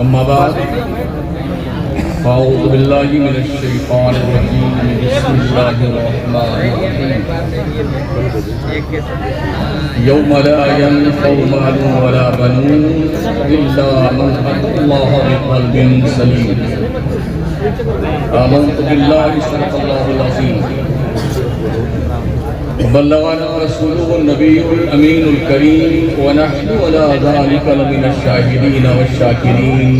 اما بعد اعوذ باللہ من الشیطان الرجیم بسم اللہ الرحمن الرحیم یوم لا ينفع مال ولا بنون الا من اتى اللہ بقلب سلیم آمنت باللہ صدق اللہ العظیم بلغنا رسوله النبي الأمين الكريم ونحن على ذلك لمن الشاهدين والشاكرين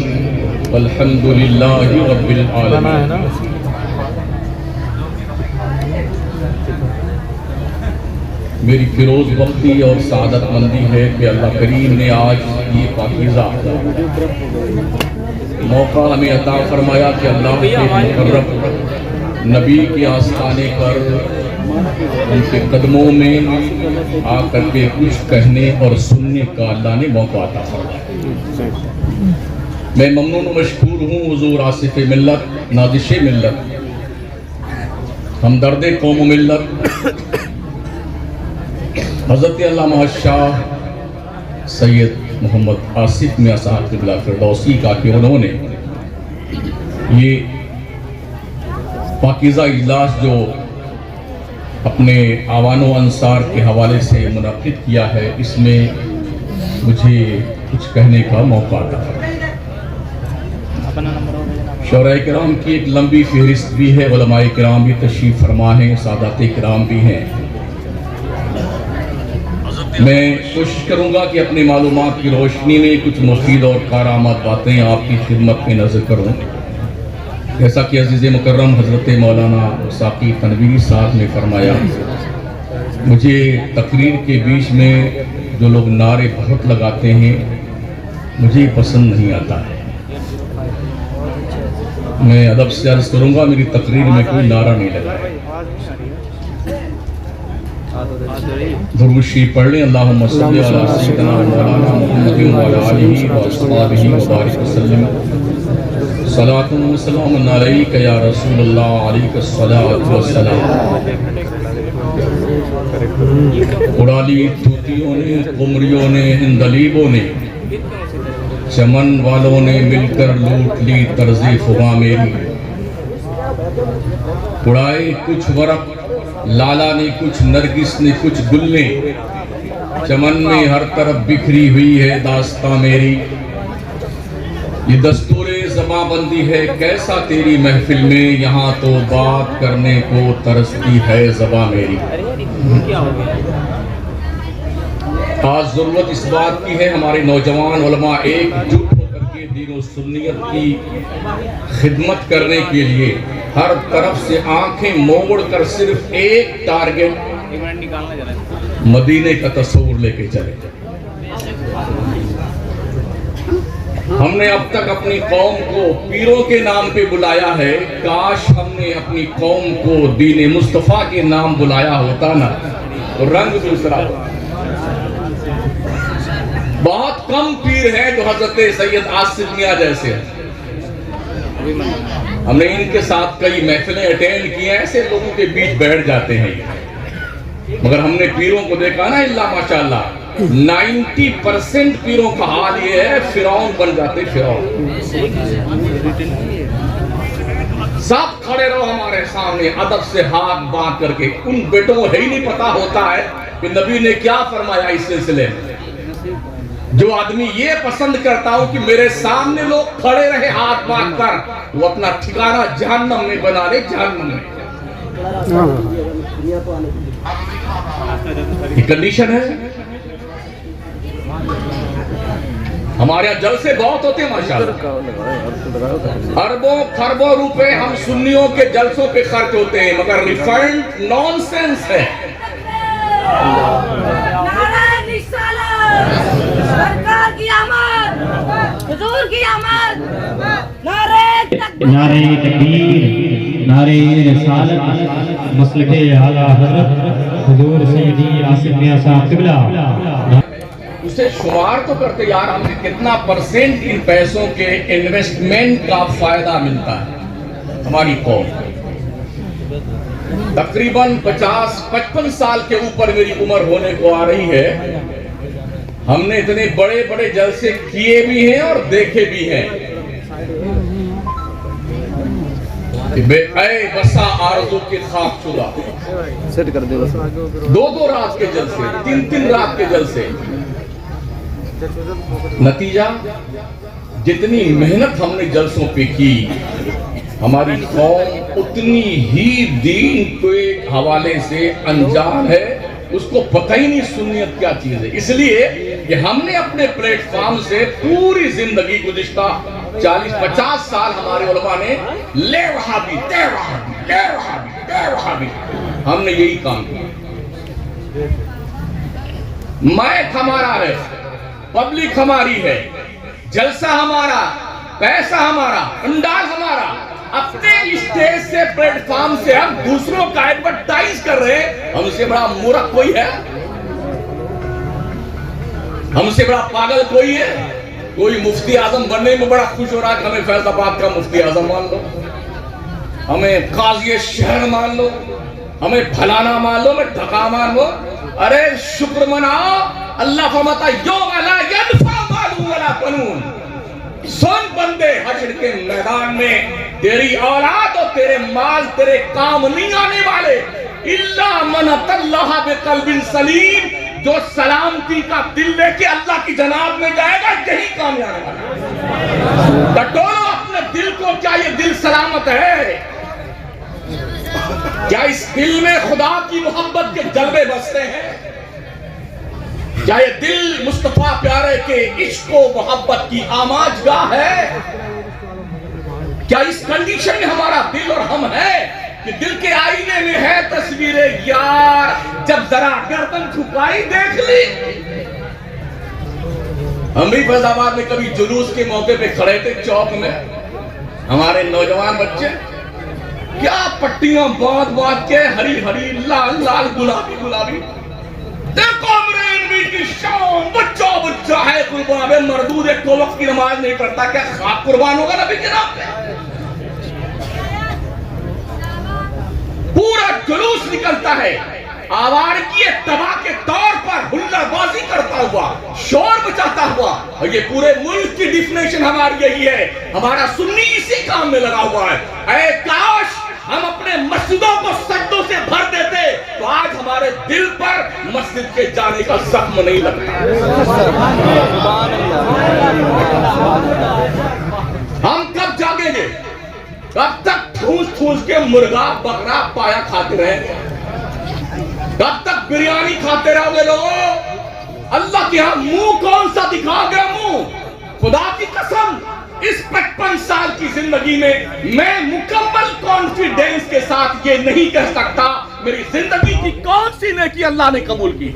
والحمد لله رب العالمين. میری فیروز بختی اور سعادت مندی ہے کہ اللہ کریم نے آج یہ پاکیزہ موقع ہمیں عطا فرمایا کہ اللہ کے مقرب نبی کے آستانے پر ان کے قدموں میں آ کر کے کچھ کہنے اور سننے کا اللہ نے موقع عطا فرمایا. میں ممنون و مشکور ہوں حضور آصف ملت، نازش ملت، ہمدرد قوم و ملت حضرت علامہ شاہ سید محمد آصف میاں صاحب قبلہ فردوسی کا کہ انہوں نے یہ پاکیزہ اجلاس جو اپنے اعوان و انصار کے حوالے سے منعقد کیا ہے، اس میں مجھے کچھ کہنے کا موقع آتا ہے. شعراء کرام کی ایک لمبی فہرست بھی ہے، علماء کرام بھی تشریف فرما ہیں، سادات کرام بھی ہیں. میں کوشش کروں گا کہ اپنی معلومات کی روشنی میں کچھ مفید اور کارآمد باتیں آپ کی خدمت میں نظر کروں. جیسا کہ عزیز مکرم حضرت مولانا ساقی تنویری صاحب نے فرمایا، مجھے تقریر کے بیچ میں جو لوگ نعرے بہت لگاتے ہیں مجھے پسند نہیں آتا ہے. میں ادب سے عرض کروں گا میری تقریر میں کوئی نعرہ نہیں لگائے. درود شریف پڑھ لیں. اللہم صلی علی سیدنا مولانا محمد وعلی آلہ واصحابہ وبارک وسلم. صلاۃ و سلام علیک یا رسول اللہ، علیک الصلاۃ والسلام. اڑا لی طوطیوں نے، قمریوں نے، ہندلیبوں نے، چمن والوں نے مل کر لوٹ لی طرز فغاں میری. اڑائے کچھ ورق لالا نے، کچھ نرگس نے، کچھ گل نے، چمن میں ہر طرف بکھری ہوئی ہے داستاں میری. یہ دستور زباں بندی ہے کیسا تیری محفل میں، یہاں تو بات کرنے کو ترستی ہے زباں میری. آج ضرورت اس بات کی ہے ہمارے نوجوان علماء ایک جٹ ہو کر کے دین و سنیت کی خدمت کرنے کے لیے ہر طرف سے آنکھیں موڑ کر صرف ایک ٹارگٹ مدینے کا تصور لے کے چلے. ہم نے اب تک اپنی قوم کو پیروں کے نام پہ بلایا ہے، کاش ہم نے اپنی قوم کو دین مصطفیٰ کے نام بلایا ہوتا نا تو رنگ دوسرا ہوتا. بہت کم پیر ہیں جو حضرت سید آصف میاں جیسے ہیں. ہم نے ان کے ساتھ کئی محفلیں اٹینڈ کی ہیں، ایسے لوگوں کے بیچ بیٹھ جاتے ہیں، مگر ہم نے پیروں کو دیکھا نا اللہ ماشاءاللہ 90% پیروں کا حال یہ ہے فرعون بن جاتے. فرعون سب کھڑے رہو ہمارے سامنے ادب سے ہاتھ باندھ کر کے. ان بیٹوں کو ہی نہیں پتا ہوتا ہے کہ نبی نے کیا فرمایا اس سلسلے میں. جو آدمی یہ پسند کرتا ہوں کہ میرے سامنے لوگ کھڑے رہے ہاتھ باندھ کر، وہ اپنا ٹھکانہ جہنم میں بنا لے. جہنم میں یہ کنڈیشن ہے. ہمارے یہاں جلسے بہت ہوتے ہیں ماشاءاللہ، اربوں خربوں روپے ہم سنیوں کے جلسوں پہ خرچ ہوتے ہیں، مگر ریفنڈ نان سینس ہے. سرکار کی آمد، حضور کی آمد، نعرہ تکبیر، نعرہ رسالت، مسلک اعلیٰ حضرت حضور سیدی آصف میاں صاحب قبلہ. اسے شمار تو کرتے یار ہم نے کتنا پرسنٹ ان پیسوں کے انویسٹمنٹ کا فائدہ ملتا ہے. ہماری قوم تقریباً 50-55 سال کے اوپر میری عمر ہونے کو آ رہی ہے. ہم نے اتنے بڑے بڑے جلسے کیے بھی ہیں اور دیکھے بھی ہیں. اے بسا آرزو کے خاک شدہ, سیٹ کر دے بس. 2 رات کے جلسے, 3 رات کے جلسے. نتیجہ جتنی محنت ہم نے جلسوں پہ کی, ہماری قوم اتنی ہی دین کے حوالے سے انجان ہے, اس کو پتہ ہی نہیں سنیت کیا چیز ہے. اس لیے کہ ہم نے اپنے پلیٹ فارم سے پوری زندگی گزشتہ 40-50 سال ہمارے علماء نے لے وہابی, تے وہابی, لے وہابی, تے وہابی, ہم نے یہی کام کیا. مائک ہمارا ہے, پبلک ہماری ہے, جلسہ ہمارا, پیسہ ہمارا, انڈال ہمارا. اپنے اسٹیج سے, پلیٹ فارم سے ہم دوسروں کا ایڈورٹائز کر رہے ہیں. ہم سے بڑا مورخ کوئی ہے؟ ہم سے بڑا پاگل کوئی ہے؟ کوئی مفتی اعظم بننے میں بڑا خوش ہو رہا ہے کہ ہمیں فیض آباد کا مفتی اعظم مان لو, ہمیں قاضی شہر مان لو, ہمیں بھلانا مان لو, ہمیں ڈھکا مان لو. ارے شکر مناؤ, اللہ فرماتا یوم لا ینفع مال ولا بنون. سن بندے, حشر کے میدان میں تیری اولاد اور تیرے مال تیرے کام نہیں آنے والے, الا من اتى اللہ بقلب سلیم. جو سلامتی کا دل لے کے اللہ کی جناب میں جائے گا, یہی کام آنے والا. ٹٹولو اپنے دل کو, کیا یہ دل سلامت ہے؟ کیا اس دل میں خدا کی محبت کے جلوے بستے ہیں؟ کیا یہ دل مصطفیٰ پیارے کے عشق و محبت کی آماجگاہ ہے؟ کیا اس کنڈیشن میں ہمارا دل اور ہم ہے کہ دل کے آئینے میں ہے تصویر یار, جب ذرا گردن چھپائی دیکھ لی. ہم بھی فیض آباد میں کبھی جلوس کے موقع پہ کھڑے تھے چوک میں, ہمارے نوجوان بچے کیا پٹیاں باندھ کے, ہری ہری, لال لال, گلابی گلابی. دیکھو میرے نبی کی شان, بچہ ہے قربان ہے, مردود ایک کو وقت کی نماز نہیں پڑھتا, کیا خاک قربان ہوگا نبی کے نام پہ؟ پورا جلوس نکلتا ہے, آوارگی تباہ کے طور پر ہلہ بازی کرتا ہوا, شور بچاتا ہوا. اور یہ پورے ملک کی ڈیفینیشن ہماری یہی ہے, ہمارا سنی اسی کام میں لگا ہوا ہے. اے کاش ہم اپنے مسجدوں کو سجدوں سے بھر دیتے تو آج ہمارے دل پر مسجد کے جانے کا زخم نہیں لگتا. ہم کب جاگیں گے؟ کب تک ٹھونس کے مرغا بکرا پایا کھاتے رہیں گے؟ کب تک بریانی کھاتے رہو گے لوگوں؟ اللہ کے ہاں منہ کون سا دکھا گیا منہ؟ خدا کی قسم اس 55 سال کی زندگی میں مکمل کانفیڈنس کے ساتھ یہ نہیں کہہ سکتا میری زندگی کی کون سی نیکی اللہ نے قبول کی.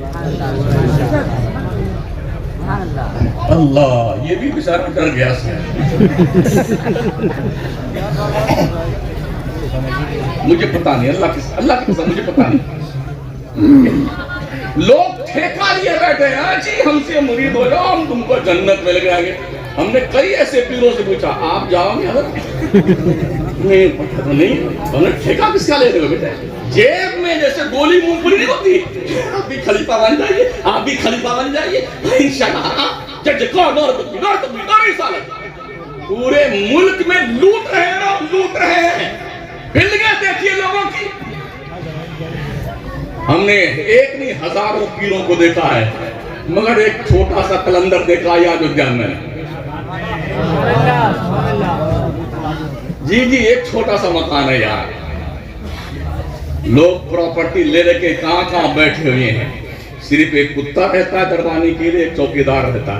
اللہ, یہ بھی بیچارہ ڈر گیا سے. مجھے پتا نہیں, اللہ کی قسم مجھے پتا نہیں. لوگ ٹھیکہ لیے بیٹھے ہیں, جی ہم سے مرید ہو جاؤ, ہم تم کو جنت میں لے جائیں گے. ہم نے کئی ایسے پیروں سے پوچھا, آپ جاؤ گے حضرت؟ نہیں پتہ تو نہیں. ہم نے ٹھیکہ کس کا لے رہے ہو بیٹے؟ جیب میں جیسے گولی مونگ پھلی نہیں ہوتی, آپ بھی خلیفہ بن جائیے, آپ بھی خلیفہ بن جائیے انشاءاللہ. پورے ملک میں لوٹ رہے ہیں, لوٹ رہے ہیں. بلڈنگیں دیکھیے لوگوں کی. ہم نے ایک نہیں ہزاروں پیروں کو دیکھا ہے, مگر ایک چھوٹا سا کلندر دیکھا یا جو جان میں. جی ایک چھوٹا سا مکان ہے یار, لوگ پراپرٹی لے لے کے کہاں بیٹھے ہوئے ہیں. صرف ایک کتا رہتا ہے دروازے کے لیے, ایک چوکیدار رہتا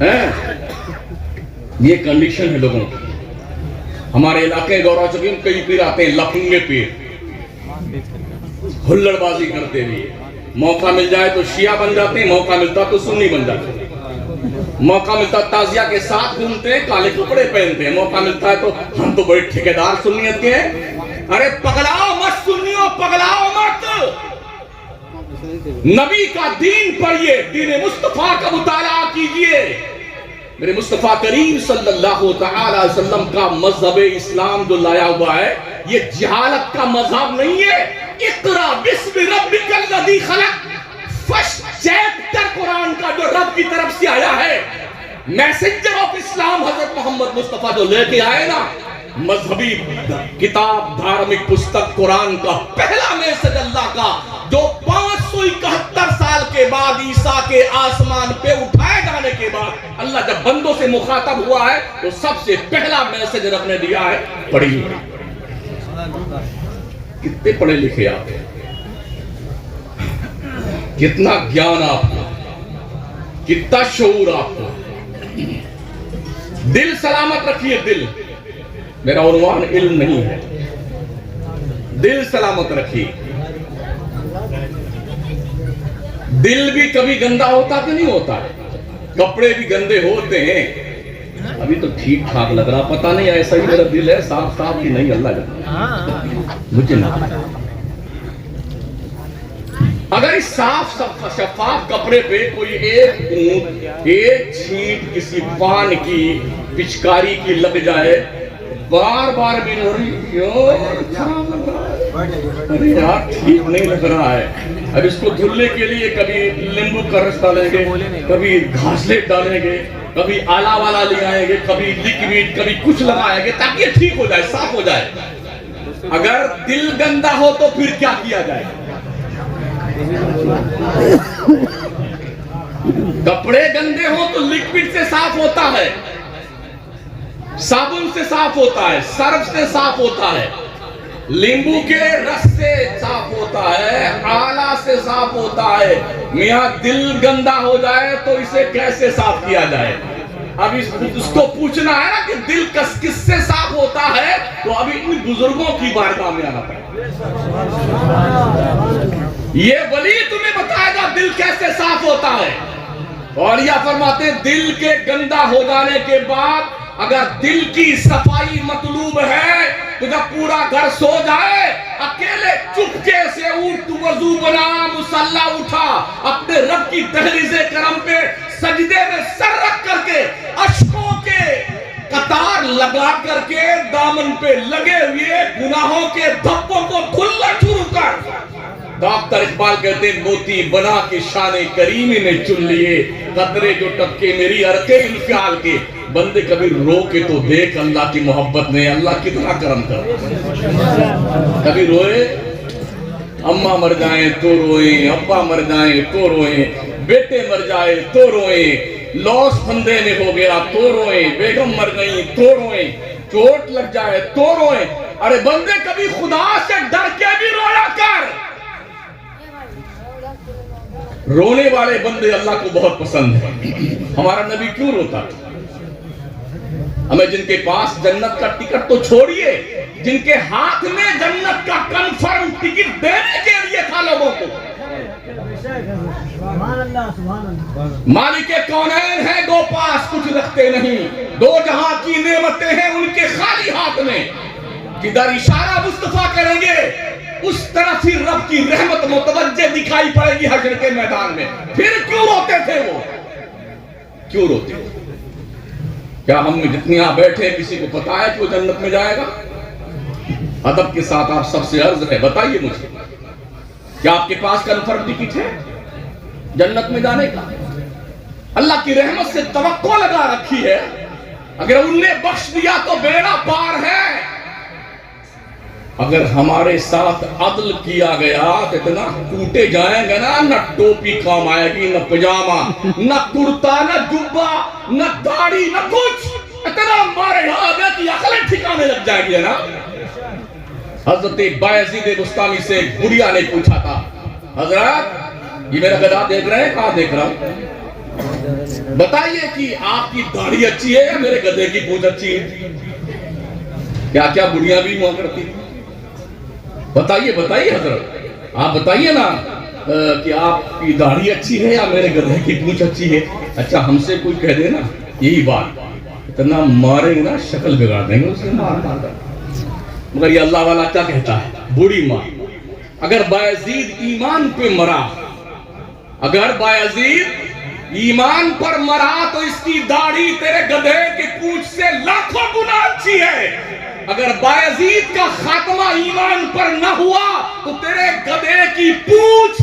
ہے. یہ کنڈیشن ہے لوگوں کی. ہمارے علاقے گورا چوکی میں کئی پیر آتے ہیں, لفنگے پیر, ہلڑ بازی کرتے ہوئے. موقع مل جائے تو شیعہ بن جاتے ہیں, موقع ملتا تو سنی بن جاتے ہیں. موقع ملتا تعزیہ کے ساتھ گھومتے ہیں, کالے کپڑے پہنتے ہیں. موقع ملتا ہے تو ہم تو بڑے ٹھیکیدار سنیت کے ہیں. ارے پگلاؤ مت سنیو, پگلاؤ مت. نبی کا دین پڑھیے, دین مصطفیٰ کا مطالعہ کیجئے. میرے مصطفیٰ کریم صلی اللہ تعالی وسلم کا مذہب اسلام جو لایا ہوا ہے, یہ جہالت کا مذہب نہیں ہے. اقرا بسم ربک الذی خلق, فرسٹ چیپٹر قرآن کا جو رب کی طرف سے آیا ہے، میسنجر آف اسلام حضرت محمد مصطفیٰ جو لے کے آئے نا، مذہبی کتاب، دھارمک پستک قرآن کا پہلا میسج اللہ کا، جو 571 سال کے بعد عیسیٰ کے آسمان پہ اٹھائے جانے کے بعد اللہ جب بندوں سے مخاطب ہوا ہے تو سب سے پہلا میسج رب نے دیا ہے، پڑھی۔ کتنے پڑھے لکھے آپ، کتنا گیان آپ کو، کتنا شعور آپ کو۔ دل سلامت رکھیے، دل، میرا عنوان علم نہیں ہے، دل سلامت رکھیے۔ دل بھی کبھی گندا ہوتا کہ نہیں ہوتا، کپڑے بھی گندے ہوتے ہیں۔ ابھی تو ٹھیک ٹھاک لگ رہا، پتہ نہیں ایسا ہی میرا دل ہے، صاف صاف ہی نہیں، اللہ جانے مجھے نہ۔ اگر اس صاف شفاف کپڑے پہ کوئی ایک چھینٹ کسی پان کی، پچکاری کی لگ جائے، بار بار بھی ارے یار ٹھیک نہیں لگ رہا ہے، اب اس کو دھلنے کے لیے کبھی لیمبو کا رس ڈالیں گے، کبھی گھاسلیٹ ڈالیں گے، کبھی آلہ والا لے آئیں گے، کبھی لیکویڈ، کبھی کچھ لگائیں گے تاکہ یہ ٹھیک ہو جائے، صاف ہو جائے۔ اگر دل گندا ہو تو پھر کیا کیا جائے؟ کپڑے گندے ہو تو لیکویڈ سے صاف ہوتا ہے، صابن سے صاف ہوتا ہے، سرف سے صاف ہوتا ہے، لیمبو کے رس سے صاف ہوتا ہے، آلہ سے صاف ہوتا ہے۔ میاں دل گندا ہو جائے تو اسے کیسے صاف کیا جائے؟ اب اس کو پوچھنا ہے نا کہ دل کس سے صاف ہوتا ہے، تو ابھی ان بزرگوں کی بارگاہ میں آنا پڑے۔ یہ ولی تمہیں بتائے گا دل کیسے صاف ہوتا ہے۔ اور یہ فرماتے ہیں دل کے گندا ہو جانے کے بعد اگر دل کی صفائی مطلوب ہے تو جب پورا گھر سو جائے، اکیلے چپکے سے اٹھ، وضو بنا، مصلی اٹھا، اپنے رب کی دہلیز کرم پہ سجدے میں سر رکھ کر کے اشکوں کے قطار لگا کر کے دامن پہ لگے ہوئے گناہوں کے دھبوں کو دھلنا شروع کر۔ ڈاکٹر اقبال کہتے ہیں موتی بنا کے شان کریمی میں چن لیے، قطرے جو ٹپکے میری عرقِ انفعال کے۔ بندے کبھی رو کے تو دیکھ اللہ کی محبت نے اللہ کتنا کرم کر۔ کبھی روئے، اماں مر جائیں تو روئیں، ابا مر جائیں تو روئیں، بیٹے مر جائیں تو روئیں، لوس پھندے میں ہو گیا تو روئیں، بیگم مر گئی تو روئیں، چوٹ لگ جائے تو روئیں۔ ارے بندے کبھی خدا سے ڈر کے بھی رویا کر۔ رونے والے بندے اللہ کو بہت پسند ہیں۔ ہمارا نبی کیوں روتا تھا؟ ہمیں جن کے پاس جنت کا ٹکٹ تو چھوڑیے، جن کے ہاتھ میں جنت کا کنفرم ٹکٹ دینے کے لیے تھا لوگوں کو۔ مالک کونین ہے، دو پاس کچھ رکھتے نہیں، دو جہاں کی نعمتیں ہیں ان کے خالی ہاتھ میں۔ جدھر اشارہ مصطفیٰ کریں گے اس طرف ہی رب کی رحمت متوجہ دکھائی پڑے گی حشر کے میدان میں۔ پھر کیوں روتے تھے وہ؟ کیوں روتے تھے؟ کیا ہم میں جتنی یہاں بیٹھے کسی کو پتا ہے کہ وہ جنت میں جائے گا؟ ادب کے ساتھ آپ سب سے عرض ہے، بتائیے مجھے، کیا آپ کے پاس کنفرم ٹکٹ ہے جنت میں جانے کا؟ اللہ کی رحمت سے توقع لگا رکھی ہے، اگر انہوں نے بخش دیا تو بیڑا پار ہے۔ اگر ہمارے ساتھ عدل کیا گیا تو اتنا ٹوٹے جائیں گے نا، نہ ٹوپی کام آئے گی، نہ پجامہ، نہ کرتا، نہ جبہ، نہ داڑھی، نہ کچھ، اتنا مارے آگے کی عقلیں ٹھکانے لگ جائیں گے نا۔ حضرت بایزید بستامی سے بڑھیا نے پوچھا تھا، حضرت یہ میرا گدھا دیکھ رہے ہیں؟ کہاں دیکھ رہا ہوں؟ بتائیے کہ آپ کی داڑھی اچھی ہے یا میرے گدھے کی پوچھ اچھی ہے؟ کیا کیا بڑھیاں بھی ہوا کرتی؟ بتائیے بتائیے حضرت، آپ بتائیے نا کہ آپ کی داڑھی اچھی ہے یا میرے گدھے کی پونچھ اچھی ہے۔ اچھا ہم سے کوئی کہہ دے نا یہی بات، اتنا ماریں گے نا شکل بگاڑ دیں گے اسے مار مار کر۔ مگر یہ اللہ والا کیا کہتا ہے؟ بوڑھی ماں، اگر بایزید ایمان پہ مرا، اگر بایزید ایمان پر مرا تو اس کی داڑھی تیرے گدھے کی پونچھ سے لاکھوں گنا اچھی ہے۔ اگر بایزید کا خاتمہ ایمان پر نہ ہوا تو تیرے گدھے کی پونچھ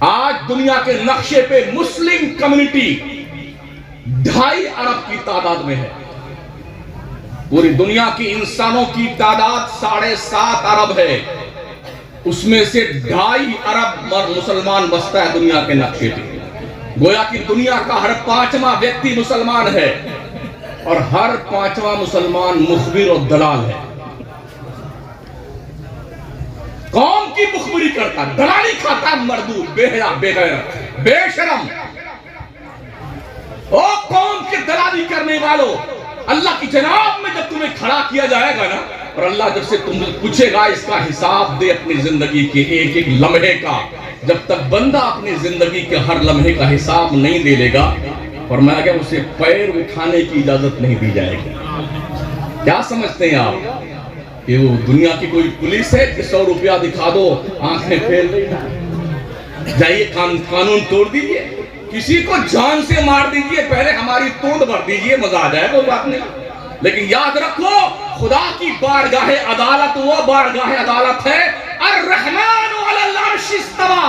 آج دنیا کے نقشے پہ مسلم کمیونٹی 2.5 ارب کی تعداد میں ہے. پوری دنیا کی انسانوں کی تعداد 7.5 ارب ہے. اس میں سے 2.5 ارب مسلمان بستا ہے دنیا کے نقشے پہ. گویا کہ دنیا کا ہر 5واں ویکتی مسلمان ہے اور ہر 5واں مسلمان مخبر اور دلال ہے. قوم کی مخبری کرتا، دلالی کھاتا، مردود، بے حیا، بے غیرت، بے شرم. او قوم کے دلالی کرنے والوں، اللہ کی جناب میں جب تمہیں کھڑا کیا جائے گا نا، اور اللہ جب سے تم پوچھے گا اس کا حساب دے اپنی زندگی کے ایک ایک لمحے کا، جب تک بندہ اپنی زندگی کے ہر لمحے کا حساب نہیں دے لے گا، فرمایا گیا اسے پیر اٹھانے کی اجازت نہیں دی جائے گی. کیا سمجھتے ہیں آپ کہ وہ دنیا کی کوئی پولیس ہے کہ 100 روپیہ دکھا دو آنکھیں پھیل رہی؟ جائیے قانون توڑ دیجئے، کسی کو جان سے مار دیجئے، پہلے ہماری توڑ بھر دیجئے، مزہ آ جائے کوئی بات نہیں. لیکن یاد رکھو خدا کی بارگاہ عدالت وہ بارگاہ عدالت ہے الرحمن علی العرش استوى.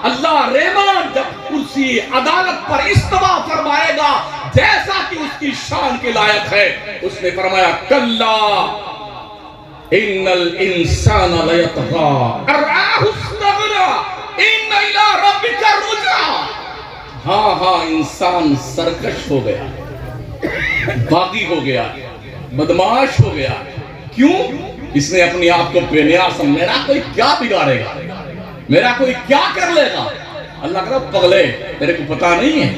اللہ رحمان جب کرسی عدالت پر استوا فرمائے گا جیسا کہ اس کی شان کے لائق ہے، اس نے فرمایا کلا ان الانسان لیطغی ان رآہ استغنی ان الی ربک الرجعی. ہاں انسان سرکش ہو گیا، باغی ہو گیا، بدماش ہو گیا. کیوں؟ اس نے اپنی آپ کو بے نیاز سمجھا. میرا کوئی کیا بگاڑے گا، میرا کوئی کیا کر لے گا. اللہ کہتا پگلے تیرے کو پتا نہیں ہے،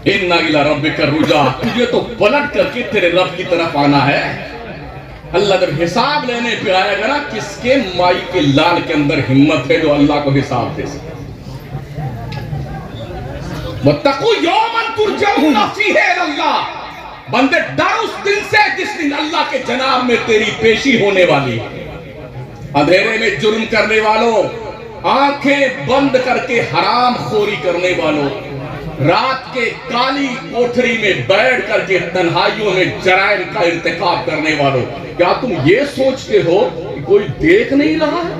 ان الی ربک الرجعی، تجھے تو پلٹ کر کے تیرے رب کی طرف آنا ہے. اللہ جب حساب لینے پہ آئے گا نا، کس کے مائی کے لال کے اندر ہمت ہے جو اللہ کو حساب دے سکے. وَاتَّقُوا يَوْمًا تُرْجَعُونَ فِيهِ إِلَى اللَّهِ. بندے ڈر اس دن سے جس دن اللہ کے جناب میں تیری پیشی ہونے والی ہے. اندھیرے میں جرم کرنے والوں، آنکھیں بند کر کے حرام خوری کرنے والوں، رات کے کالی کوٹھری میں بیٹھ کر کے تنہائیوں میں جرائم کا ارتکاب کرنے والوں، کیا تم یہ سوچتے ہو کہ کوئی دیکھ نہیں رہا ہے؟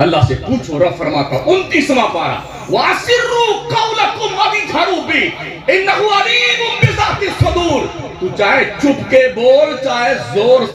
اللہ سے پوچھو. رب فرماتا 29واں پارہ وَأَسِرُّوا قَوْلَكُمْ وَاجْهَرُوا بِهِ إِنَّهُ عَلِيمٌ بِذَاتِ الصُّدُورِ. تو چاہے چپ کے بول، چاہے زور